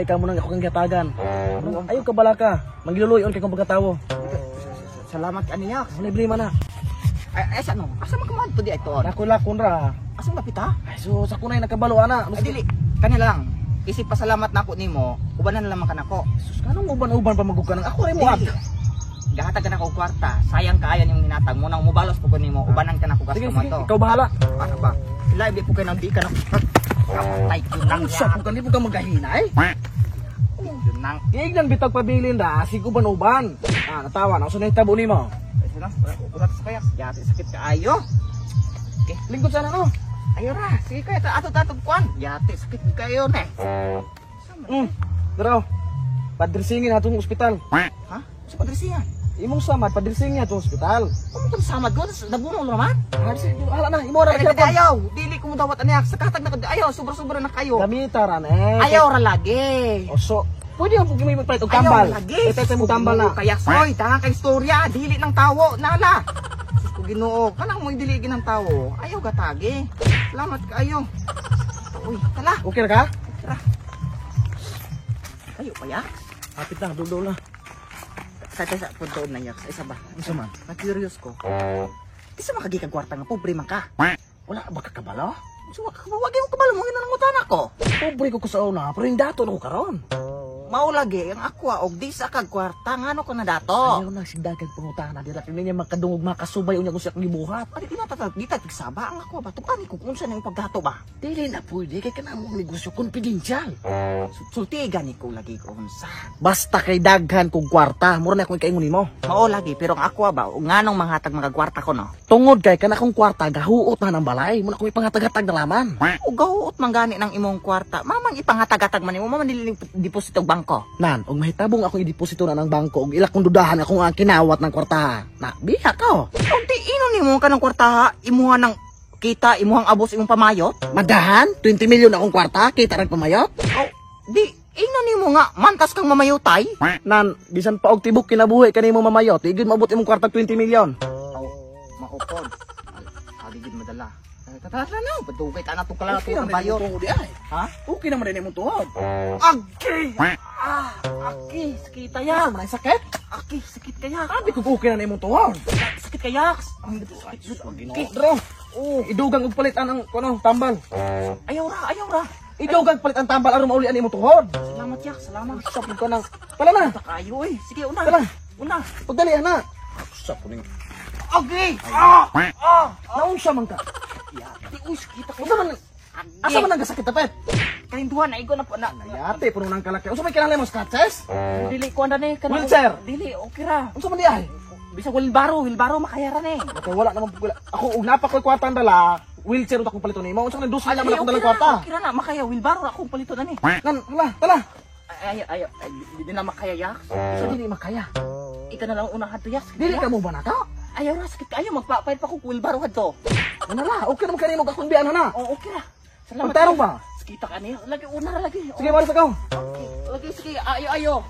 Ikaw mo nang ako kang gatagan. Ayaw ka bala ka. Mangiluloy on kay kong pagkatawo. Salamat aniya. Libre man na. Ay ano? Asa man kaman pud ito? Lakon ra. Asa lapit ha? Ay so sa kunay nakabalo ana. Ay dili. Kanila lang. Isip pasalamat nako nimo. Ubanan na lang man kanako. Sus kanang uban-uban pa magug ka nang ako rin mo ad. Gahatag ka na ko kwarta. Sayang kaayo nimo hinatag mo nang mubalos po ko nimo. Ubanan ka na ko gasto mo to. Ikaw bahala. Ano ba? Live po kay nang di ka na. Tay yun lang Sa po kanimo ka magahinay. Yun nang. Ignan bitag pabilin da sig uban-uban. Natawa na usa na tabo nimo. Urat sa kaya. Yati sakit kaayo. Okay. Lingkod sana no. Ayo ra. Sige kaya ato kuan. Yati sakit kayo ne. Pero padresingin atong ospital. Ha? Sa padresiya. Imong samad padresingin atong ospital. Ano to samad ko? Nabunong naman. Hala na imo ra Ay, ayaw. Dili ko mo dawat aniyak. Sa katag na ayaw. Sobra-sobra na kayo. gamitaran eh. Ayaw ra lagi. Oso. Pwede ang pagkimay magpalit og tambal. Ayaw lagi. Ito mo tambal na. Kaya soy, tanga ka istorya. Dili ng tawo. Nala. Sus ko Ginoo. Kanang mo dili ng tawo. Ayaw gatagi. Salamat kaayo. Uy, tala. Okay ra ka? Tara. Ayo pa ya. Hapit na, dudol na. Sa punto na yak. Isa ba? Isa man. Na-curious ko. Isa makagi kag kwarta nga pobre man ka. Wala ba ka kabalo? So, wag yung kabalo mo ginanangutan ako. Pobre ko sa una, pero yung dato na ko karon. Maulagi ang aqua og di sa kag kwarta ngano ko na dato. Ayaw na sigdagan pangutahan na dira kini niya makadungog makasubay unya ko siya kang gibuhat. Ari di ta tigsaba ang aqua ba tukani ko kung saan yung pagdato ba. Dili na pwede kay kanang negosyo confidential. Sulti gani ko lagi ko unsa. Basta kay daghan kog kwarta, mura na akong ikaingon nimo. Maulagi pero ang aqua ba og nganong manghatag mga kwarta ko no. Tungod kay kana kong kwarta gahuot na ng balay, muna ko ipangatag-hatag na laman. Og gahuot man gani ng imong kwarta. Mamang ipangatag-hatag man nimo mamang dili deposito og bangko. Nan, og mahitabong akong i-deposito na ng bangko og ila kong dudahan akong kinawat ng kwarta. Na biha ko. Og di ino nimo kanang kwarta imuha ng kita imuhang abos imong pamayot? Madahan 20 milyon akong kwarta kita rag pamayot. Oh, di ino nimo nga mantas kang mamayotay? Nan, bisan pa og tibok kinabuhi kanimo mamayot, igid maabot imong kwarta 20 milyon. Oh, maupod. Abi gid madala. Tara na, padugay ta na tong kala Okay tong naman bayot. yung tuhod ay. Ha? Okay naman din imong tuhod. Aki! Aki, sakit kaya. Manay sakit? Aki, sakit kaya. Sabi ko okay na imong tuhod. Sakit kaya. Okay, bro. Oh, idugang og palitan ang kuno tambal. Ayaw ra. Idugang palit ang tambal aron mauli ani imong tuhod. Salamat yak, salamat. Sapod ko nang. Pala na. Kayo eh. Sige, una. Tara. Una. Pagdali ana. Sapod ning. Okay. Naunsa man ka? Yati, uy, sakita ko. Unsa man? Asa man ang kasakit tapet? Kalinduhan na igo na po na. Yate puno nang kalaki. Unsa may kinahanglan mo scratches? Dili ko anda ni kanang Wheelchair? Dili, okay ra. Unsa man di ay? Bisag wilbaro makayaran eh. Okay, wala naman wala. Ako ug napakoy kwarta ang dala. Wheelchair ut akong paliton nimo. Unsa man dos naman akong dalang kwarta? Okay ra na, makaya wilbaro akong palito na ni. Nan, tala. Ay, di na makaya yak. Isa dili makaya. Ika na lang unahan to yak. Dili ka mo ba naka? Ayaw ra, sakit kayo. Magpapayad pa kong wilbaro hadto. Ano la? Okay naman kanimo akong biyan na. Oh, okay ra. Salamat. Magtarong ba? Sakita ka niya. Lagi, una ra lagi. Sige, maras ako. Okay. Lagi, sige. Ayo.